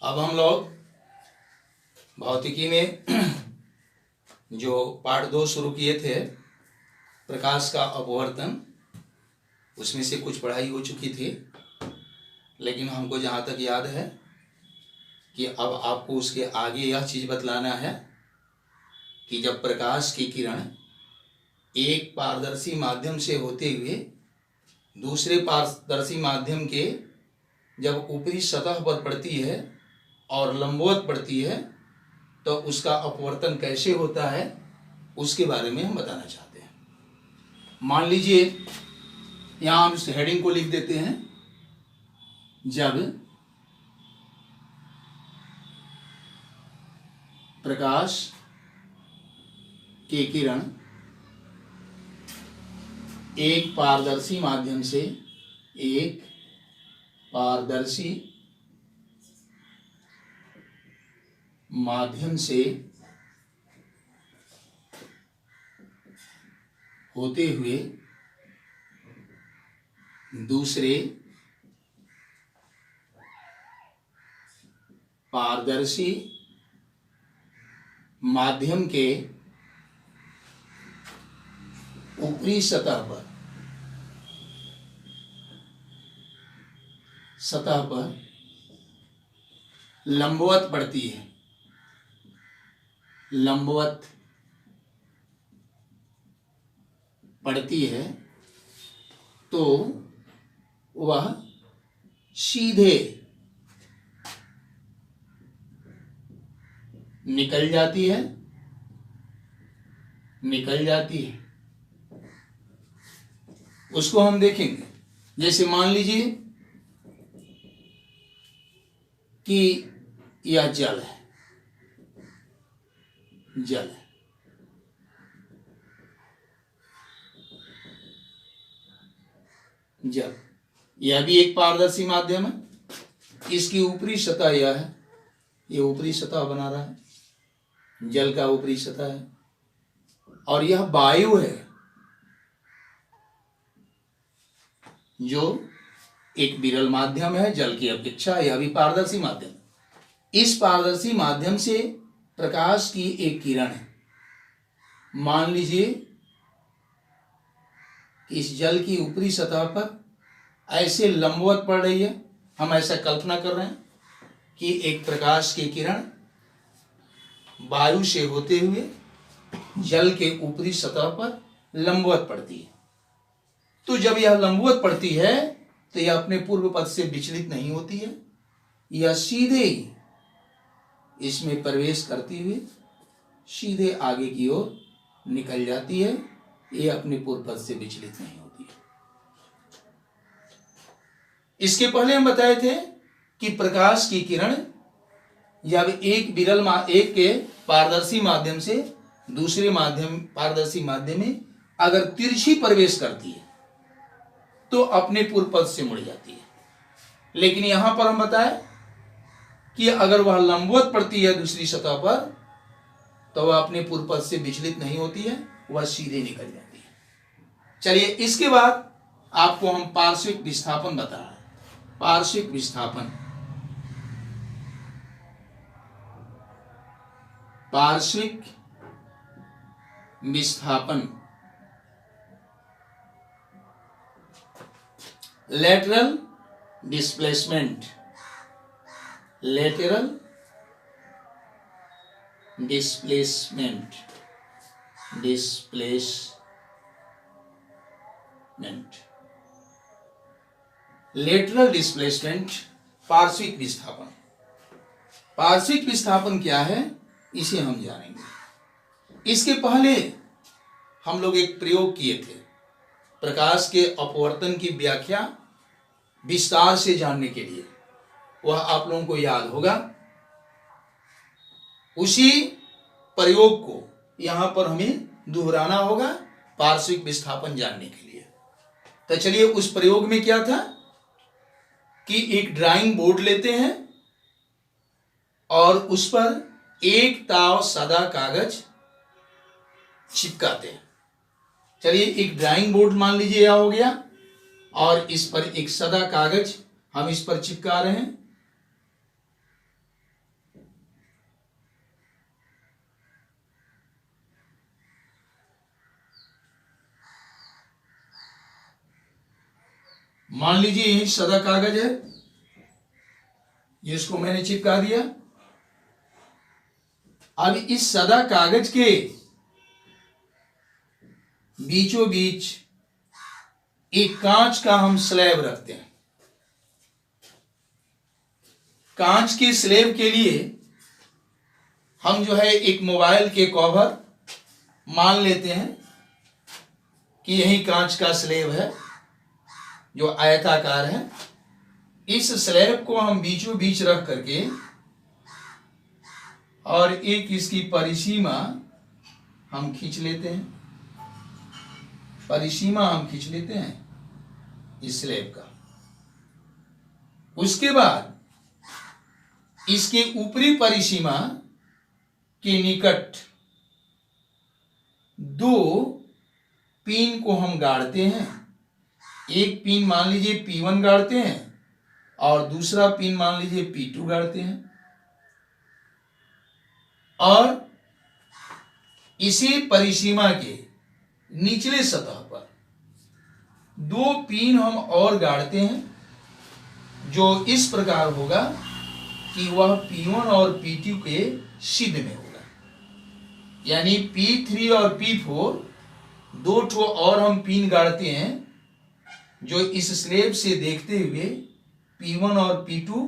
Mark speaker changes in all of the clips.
Speaker 1: अब हम लोग भौतिकी में जो पाठ 2 शुरू किए थे, प्रकाश का अपवर्तन, उसमें से कुछ पढ़ाई हो चुकी थी, लेकिन हमको जहाँ तक याद है कि अब आपको उसके आगे यह चीज़ बतलाना है कि जब प्रकाश की किरण एक पारदर्शी माध्यम से होते हुए दूसरे पारदर्शी माध्यम के जब ऊपरी सतह पर पड़ती है और लंबवत पड़ती है तो उसका अपवर्तन कैसे होता है, उसके बारे में हम बताना चाहते हैं। मान लीजिए यहाँ हम इस हेडिंग को लिख देते हैं, जब प्रकाश की किरण एक पारदर्शी माध्यम से होते हुए दूसरे पारदर्शी माध्यम के ऊपरी सतह पर लंबवत पड़ती है, तो वह सीधे निकल जाती है। उसको हम देखेंगे। जैसे मान लीजिए कि यह जल है, जल यह भी एक पारदर्शी माध्यम है। इसकी ऊपरी सतह यह है, ये ऊपरी सतह बना रहा है, जल का ऊपरी सतह है, और यह वायु है जो एक विरल माध्यम है जल की अपेक्षा। यह भी पारदर्शी माध्यम। इस पारदर्शी माध्यम से प्रकाश की एक किरण है, मान लीजिए इस जल की ऊपरी सतह पर ऐसे लंबवत पड़ रही है। हम ऐसा कल्पना कर रहे हैं कि एक प्रकाश की किरण वायु से होते हुए जल के ऊपरी सतह पर लंबवत पड़ती है। तो जब यह लंबवत पड़ती है तो यह अपने पूर्व पथ से विचलित नहीं होती है, यह सीधे ही इसमें प्रवेश करती हुई सीधे आगे की ओर निकल जाती है। यह अपने पूर्व पथ से विचलित नहीं होती है। इसके पहले हम बताए थे कि प्रकाश की किरण जब एक के पारदर्शी माध्यम से दूसरे पारदर्शी माध्यम में अगर तिरछी प्रवेश करती है तो अपने पूर्व पथ से मुड़ जाती है। लेकिन यहां पर हम बताए कि अगर वह लंबवत पड़ती है दूसरी सतह पर तो वह अपने पूर्व पथ से विचलित नहीं होती है, वह सीधे निकल जाती है। चलिए, इसके बाद आपको हम पार्श्विक विस्थापन बता रहे हैं। पार्श्विक विस्थापन लेटरल डिस्प्लेसमेंट पार्श्विक विस्थापन। पार्श्विक विस्थापन क्या है, इसे हम जानेंगे। इसके पहले हम लोग एक प्रयोग किए थे, प्रकाश के अपवर्तन की व्याख्या विस्तार से जानने के लिए। वह आप लोगों को याद होगा। उसी प्रयोग को यहां पर हमें दोहराना होगा पार्श्विक विस्थापन जानने के लिए। तो चलिए, उस प्रयोग में क्या था कि एक ड्राइंग बोर्ड लेते हैं और उस पर एक ताव सादा कागज चिपकाते हैं। चलिए, एक ड्राइंग बोर्ड मान लीजिए यह हो गया और इस पर एक सादा कागज हम इस पर चिपका रहे हैं। मान लीजिए यही सादा कागज है, इसको मैंने चिपका दिया। अब इस सादा कागज के बीचों बीच एक कांच का हम स्लैब रखते हैं। कांच के स्लैब के लिए हम जो है एक मोबाइल के कवर मान लेते हैं कि यही कांच का स्लैब है जो आयताकार है। इस स्लैब को हम बीचों बीच रख करके और एक इसकी परिसीमा हम खींच लेते हैं। परिसीमा हम खींच लेते हैं इस स्लैब का। उसके बाद इसके ऊपरी परिसीमा के निकट दो पिन को हम गाड़ते हैं। एक पिन मान लीजिए P1 गाड़ते हैं और दूसरा पिन मान लीजिए P2 गाड़ते हैं। और इसी परिसीमा के निचले सतह पर दो पिन हम और गाड़ते हैं, जो इस प्रकार होगा कि वह P1 और P2 के सिद्ध में होगा। यानी P3 और P4 दो ठो और हम पिन गाड़ते हैं, जो इस स्लैब से देखते हुए P1 और P2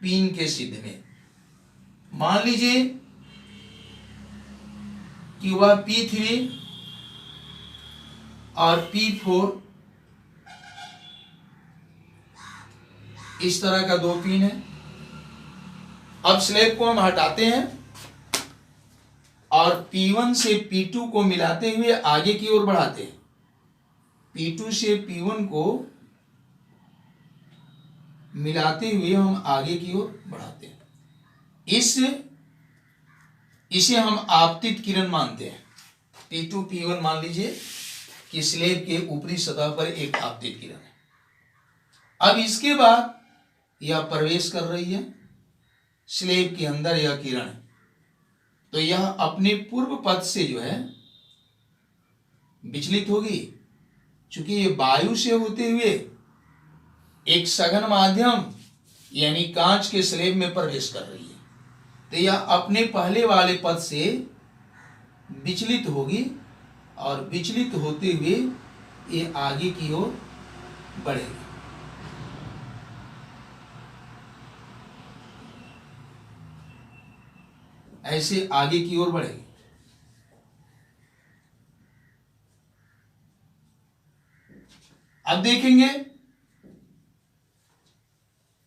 Speaker 1: पिन के सिद्ध में। मान लीजिए कि वह P3 और P4 इस तरह का दो पिन है। अब स्लैब को हम हटाते हैं और P1 से P2 को मिलाते हुए आगे की ओर बढ़ाते हैं। P2 से P1 को मिलाते हुए हम आगे की ओर बढ़ाते हैं। इसे हम आपतित किरण मानते हैं। P2 P1 मान लीजिए कि स्लैब के ऊपरी सतह पर एक आपतित किरण है। अब इसके बाद यह प्रवेश कर रही है स्लैब के अंदर, यह किरण, तो यह अपने पूर्व पथ से जो है विचलित होगी। चूंकि ये वायु से होते हुए एक सघन माध्यम यानी कांच के स्लैब में प्रवेश कर रही है, तो यह अपने पहले वाले पथ से विचलित होगी और विचलित होते हुए ये आगे की ओर बढ़ेगी। ऐसे आगे की ओर बढ़ेगी। अब देखेंगे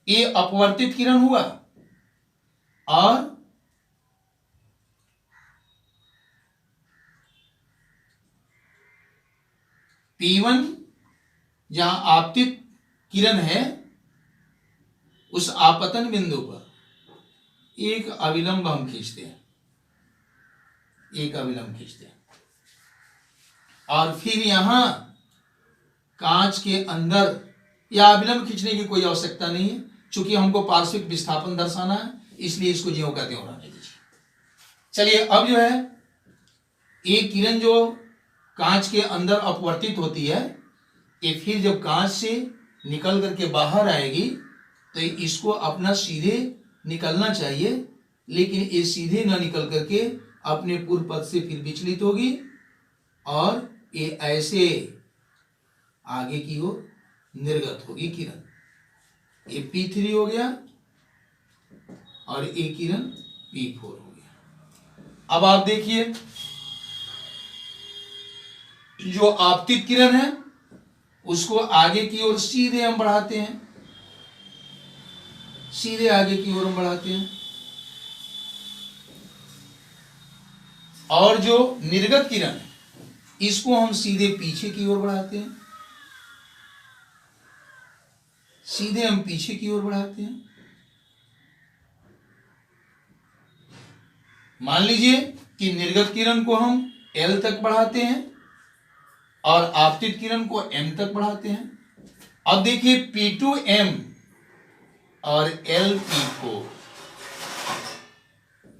Speaker 1: ये अपवर्तित किरण हुआ और P1 जहां आपतित किरण है उस आपतन बिंदु पर एक अविलंब हम खींचते हैं, एक अविलंब खींचते हैं और फिर यहां कांच के अंदर या अविलंब खींचने की कोई आवश्यकता नहीं है, चूंकि हमको पार्श्विक विस्थापन दर्शाना है, इसलिए इसको ज्यों का त्यों रहने दीजिए। चलिए अब जो है एक किरण जो कांच के अंदर अपवर्तित होती है, ये फिर जब कांच से निकल करके बाहर आएगी तो इसको अपना सीधे निकलना चाहिए, लेकिन ये सीधे ना निकल करके अपने पूर्व पथ से फिर विचलित होगी और ये ऐसे आगे की ओर निर्गत होगी किरण। ये P3 हो गया और ये किरण P4 हो गया। अब आप देखिए जो आपतित किरण है उसको आगे की ओर सीधे हम बढ़ाते हैं, सीधे आगे की ओर हम बढ़ाते हैं। और जो निर्गत किरण है इसको हम सीधे पीछे की ओर बढ़ाते हैं, सीधे हम पीछे की ओर बढ़ाते हैं। मान लीजिए कि निर्गत किरण को हम L तक बढ़ाते हैं और आपतित किरण को M तक बढ़ाते हैं। अब देखिए P2M और LP4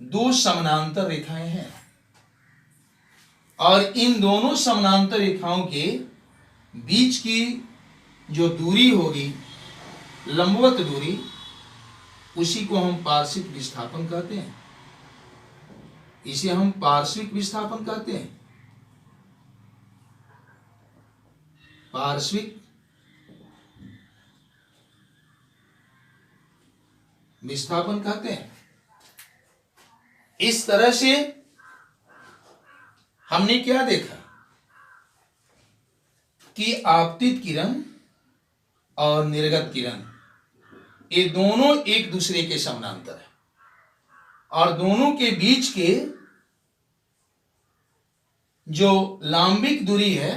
Speaker 1: दो समानांतर रेखाएं हैं और इन दोनों समानांतर रेखाओं के बीच की जो दूरी होगी, लंबवत दूरी, उसी को हम पार्श्विक विस्थापन कहते हैं। इसे हम पार्श्विक विस्थापन कहते हैं, पार्श्विक विस्थापन कहते हैं। इस तरह से हमने क्या देखा कि आपतित किरण और निर्गत किरण ये दोनों एक दूसरे के समानांतर है और दोनों के बीच के जो लांबिक दूरी है,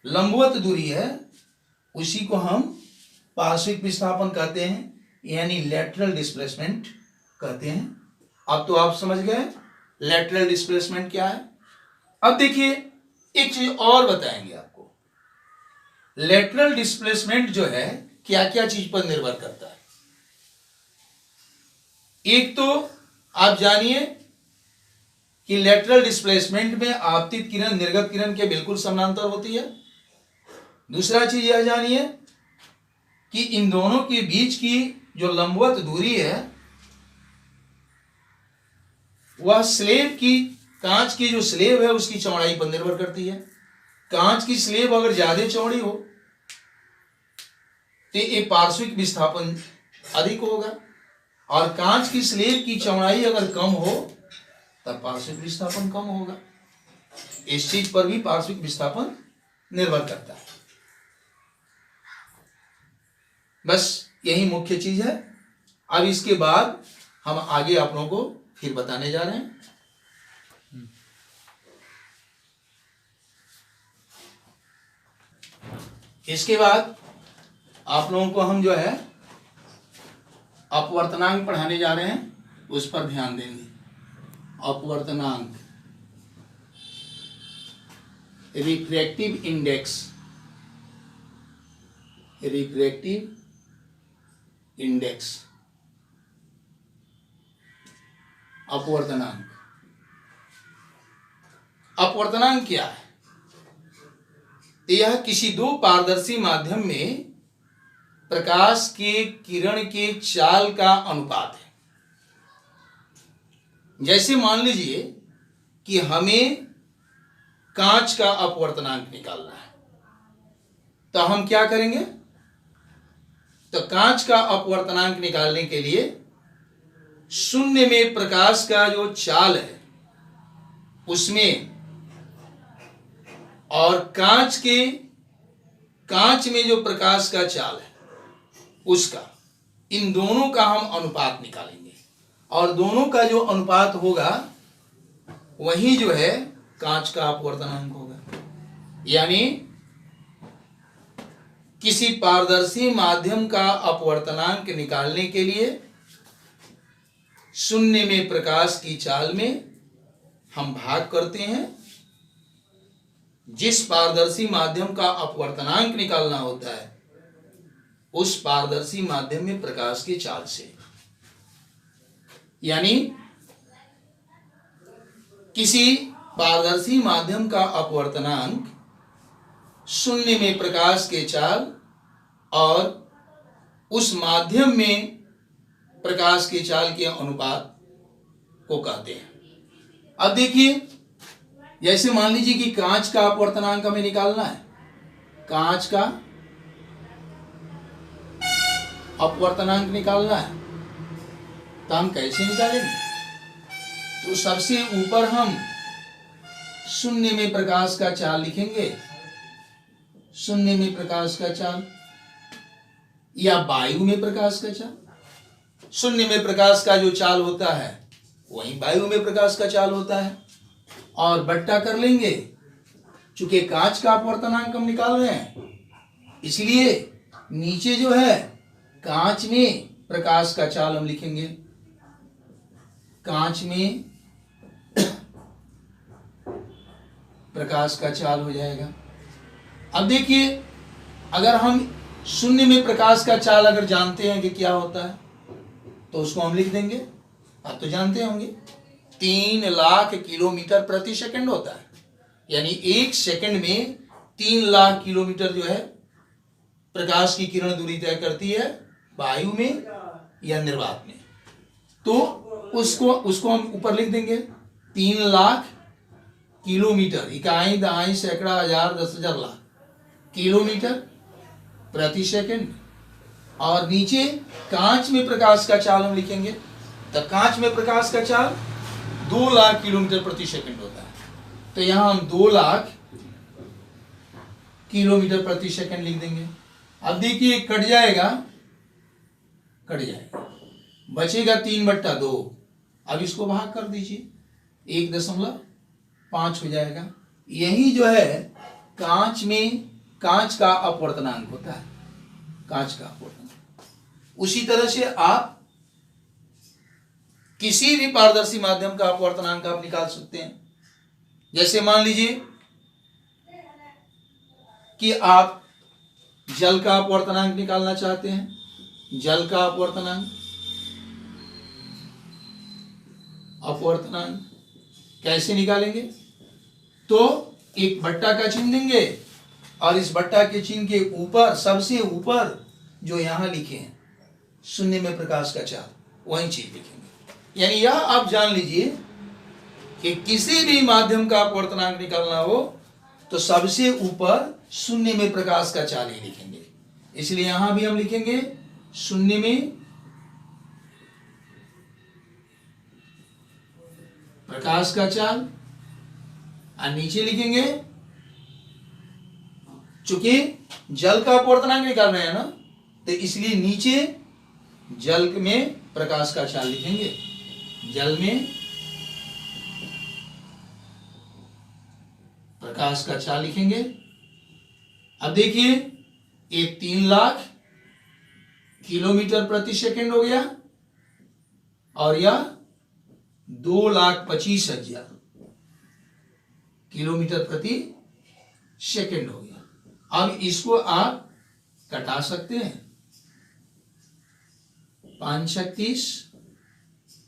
Speaker 1: लंबवत दूरी है, उसी को हम पार्श्विक विस्थापन कहते हैं, यानी लेटरल डिस्प्लेसमेंट कहते हैं। अब तो आप समझ गए लेटरल डिस्प्लेसमेंट क्या है। अब देखिए एक चीज और बताएंगे आपको। लेटरल डिस्प्लेसमेंट जो है क्या क्या चीज पर निर्भर करता है। एक तो आप जानिए कि लेटरल डिस्प्लेसमेंट में आपतित किरण निर्गत किरण के बिल्कुल समानांतर होती है। दूसरा चीज यह जानिए कि इन दोनों के बीच की जो लंबवत दूरी है वह स्लेब की, कांच की जो स्लेब है उसकी चौड़ाई पर निर्भर करती है। कांच की स्लेब अगर ज्यादा चौड़ी हो तो ये पार्श्विक विस्थापन अधिक होगा और कांच की स्लेब की चौड़ाई अगर कम हो तब पार्श्विक विस्थापन कम होगा। इस चीज पर भी पार्श्विक विस्थापन निर्भर करता है। बस यही मुख्य चीज है। अब इसके बाद हम आगे आप लोगों को फिर बताने जा रहे हैं। इसके बाद आप लोगों को हम जो है अपवर्तनांक पढ़ाने जा रहे हैं, उस पर ध्यान देंगे। अपवर्तनांक, रिफ्रैक्टिव इंडेक्स, रिफ्रैक्टिव इंडेक्स, अपवर्तनांक। अपवर्तनांक क्या है? यह किसी दो पारदर्शी माध्यम में प्रकाश के किरण के चाल का अनुपात है। जैसे मान लीजिए कि हमें कांच का अपवर्तनांक निकालना है, तो हम क्या करेंगे? तो कांच का अपवर्तनांक निकालने के लिए शून्य में प्रकाश का जो चाल है उसमें और कांच में जो प्रकाश का चाल है उसका, इन दोनों का हम अनुपात निकालेंगे और दोनों का जो अनुपात होगा वही जो है कांच का अपवर्तनांक होगा। यानी किसी पारदर्शी माध्यम का अपवर्तनांक निकालने के लिए शून्य में प्रकाश की चाल में हम भाग करते हैं। जिस पारदर्शी माध्यम का अपवर्तनांक निकालना होता है उस पारदर्शी माध्यम में प्रकाश की चाल से, यानी किसी पारदर्शी माध्यम का अपवर्तनांक शून्य में प्रकाश के चाल और उस माध्यम में प्रकाश की चाल के अनुपात को कहते हैं। अब देखिए, जैसे मान लीजिए कि कांच का अपवर्तनांक हमें निकालना है। कांच का अपवर्तनांक निकालना है तो हम कैसे निकालेंगे? तो सबसे ऊपर हम शून्य में प्रकाश का चाल लिखेंगे। शून्य में प्रकाश का चाल या वायु में प्रकाश का चाल। शून्य में प्रकाश का जो चाल होता है वही वायु में प्रकाश का चाल होता है और बट्टा कर लेंगे। चूंकि कांच का अपवर्तनांक हम निकाल रहे हैं इसलिए नीचे जो है कांच में प्रकाश का चाल हम लिखेंगे। कांच में प्रकाश का चाल हो जाएगा। अब देखिए, अगर हम शून्य में प्रकाश का चाल अगर जानते हैं कि क्या होता है तो उसको हम लिख देंगे। आप तो जानते होंगे 3 लाख किलोमीटर प्रति सेकंड होता है, यानी एक सेकंड में 3 लाख किलोमीटर जो है प्रकाश की किरण दूरी तय करती है, वायु में या निर्वात में। तो उसको हम ऊपर लिख देंगे 3 लाख किलोमीटर, इकाई दहाई सैकड़ा हजार 10,000 लाख किलोमीटर प्रति सेकंड। और नीचे कांच में प्रकाश का चाल हम लिखेंगे, तो कांच में प्रकाश का चाल 2 लाख किलोमीटर प्रति सेकंड होता है। तो यहां हम 2 लाख किलोमीटर प्रति सेकंड लिख देंगे। अब देखिए कट जाएगा, बचेगा 3/2। अब इसको भाग कर दीजिए, 1.5 हो जाएगा। यही जो है कांच में कांच का अपवर्तनांक होता है, कांच का अपवर्तनांक। उसी तरह से आप किसी भी पारदर्शी माध्यम का अपवर्तनांक आप निकाल सकते हैं। जैसे मान लीजिए कि आप जल का अपवर्तनांक निकालना चाहते हैं। जल का अपवर्तनांक कैसे निकालेंगे? तो एक बट्टा का चिन्ह देंगे और इस बट्टा के चिन्ह के ऊपर, सबसे ऊपर जो यहां लिखे हैं शून्य में प्रकाश का चाल, वही चीज लिखेंगे। यानी यह आप जान लीजिए कि किसी भी माध्यम का अपवर्तनांक निकालना हो तो सबसे ऊपर शून्य में प्रकाश का चाल ही लिखेंगे। इसलिए यहां भी हम लिखेंगे शून्य में प्रकाश का चाल, और नीचे लिखेंगे, चूंकि जल का अपवर्तनांक निकाल रहे हैं ना, तो इसलिए नीचे जल में प्रकाश का चाल लिखेंगे। जल में प्रकाश का चाल लिखेंगे। अब देखिए ये 3 लाख किलोमीटर प्रति सेकंड हो गया और यह 2,25,000 किलोमीटर प्रति सेकंड हो गया। अब इसको आप कटा सकते हैं, 5 × 30,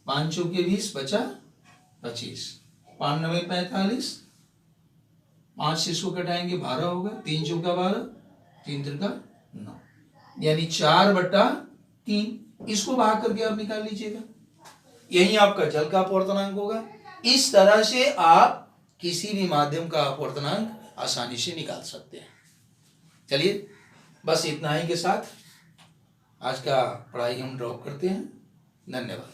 Speaker 1: 5 × 20 बचा 25, 5 × 9 45, 5 से इसको कटाएंगे 12 होगा, 3 × 4 12, 3 × 3 9, यानी 4/3। इसको भाग करके आप निकाल लीजिएगा, यही आपका जल का अपवर्तनांक होगा। इस तरह से आप किसी भी माध्यम का अपवर्तनांक आसानी से निकाल सकते हैं। चलिए बस इतना ही के साथ आज का पढ़ाई हम ड्रॉप करते हैं। धन्यवाद।